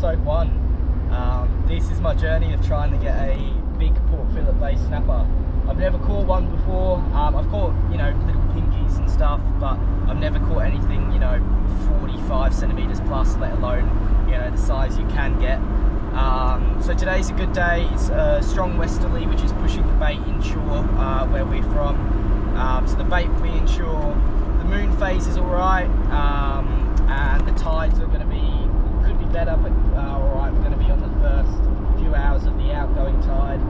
episode 1. This is my journey of trying to get a big Port Phillip based snapper. I've never caught one before. I've caught, little pinkies and stuff, but I've never caught anything, 45 centimeters plus, let alone, the size you can get. So today's a good day. It's a strong westerly, which is pushing the bait inshore where we're from. So the bait will be inshore. The moon phase is alright, and the tides are going to could be better, but alright. We're going to be on the first few hours of the outgoing tide.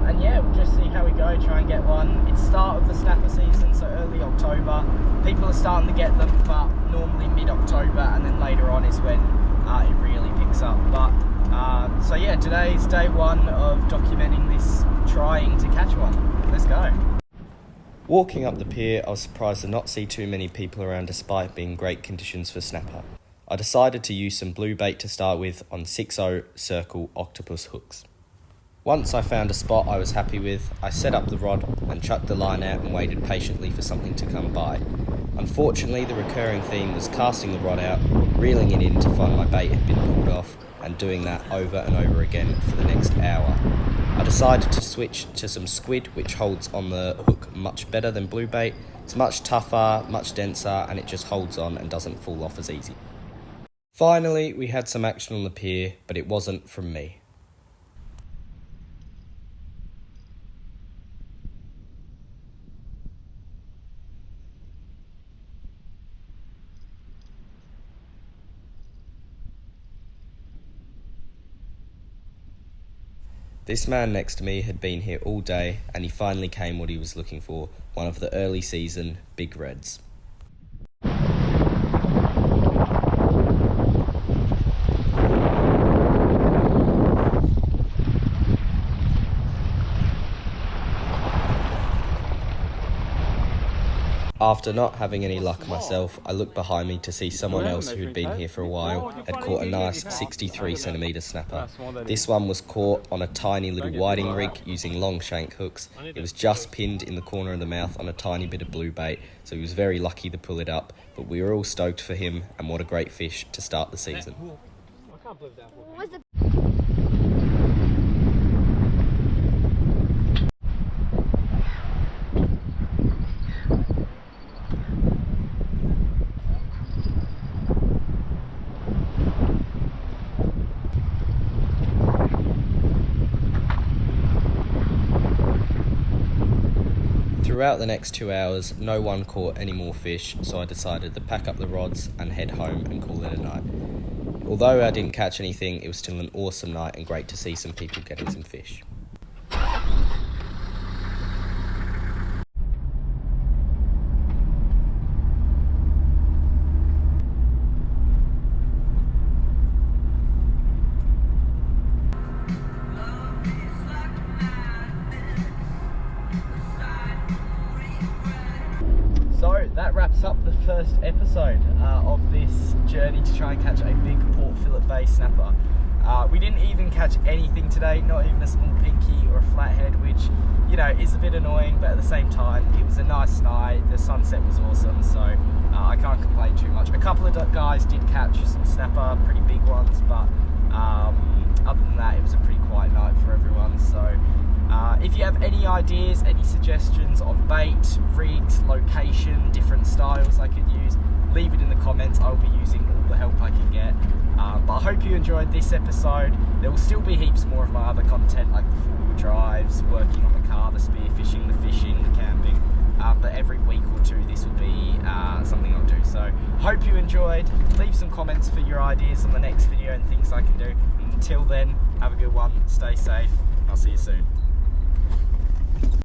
And yeah, we'll just see how we go, try and get one. It's start of the snapper season, so early October. People are starting to get them, but normally mid-October, and then later on is when it really picks up. But so yeah, today's day 1 of documenting this, trying to catch one. Let's go. Walking up the pier, I was surprised to not see too many people around despite being great conditions for snapper. I decided to use some blue bait to start with on 6/0 circle octopus hooks. Once I found a spot I was happy with, I set up the rod and chucked the line out and waited patiently for something to come by. Unfortunately, the recurring theme was casting the rod out, reeling it in to find my bait had been pulled off, and doing that over and over again for the next hour. I decided to switch to some squid, which holds on the hook much better than blue bait. It's much tougher, much denser, and it just holds on and doesn't fall off as easy. Finally, we had some action on the pier, but it wasn't from me. This man next to me had been here all day, and he finally came what he was looking for, one of the early season big reds. After not having any luck myself, I looked behind me to see someone else who had been here for a while had caught a nice 63 centimetre snapper. This one was caught on a tiny little whiting rig using long shank hooks. It was just pinned in the corner of the mouth on a tiny bit of blue bait, so he was very lucky to pull it up, but we were all stoked for him, and what a great fish to start the season. Throughout the next 2 hours, no one caught any more fish, so I decided to pack up the rods and head home and call it a night. Although I didn't catch anything, it was still an awesome night and great to see some people getting some fish. So that wraps up the first episode of this journey to try and catch a big Port Phillip based snapper. We didn't even catch anything today, not even a small pinky or a flathead, which, is a bit annoying, but at the same time, it was a nice night. The sunset was awesome, so I can't complain too much. A couple of guys did catch some snapper, pretty big ones, but other than that, it was a pretty quiet night for everyone. So if you have any ideas, any suggestions on bait, rigs, location, different styles I could use, leave it in the comments. I'll be using all the help I can get. But I hope you enjoyed this episode. There will still be heaps more of my other content, like the 4-wheel drives, working on the car, the spearfishing, the fishing, the camping. But every week or two this will be something I'll do. So hope you enjoyed. Leave some comments for your ideas on the next video and things I can do. Until then, have a good one, stay safe, I'll see you soon.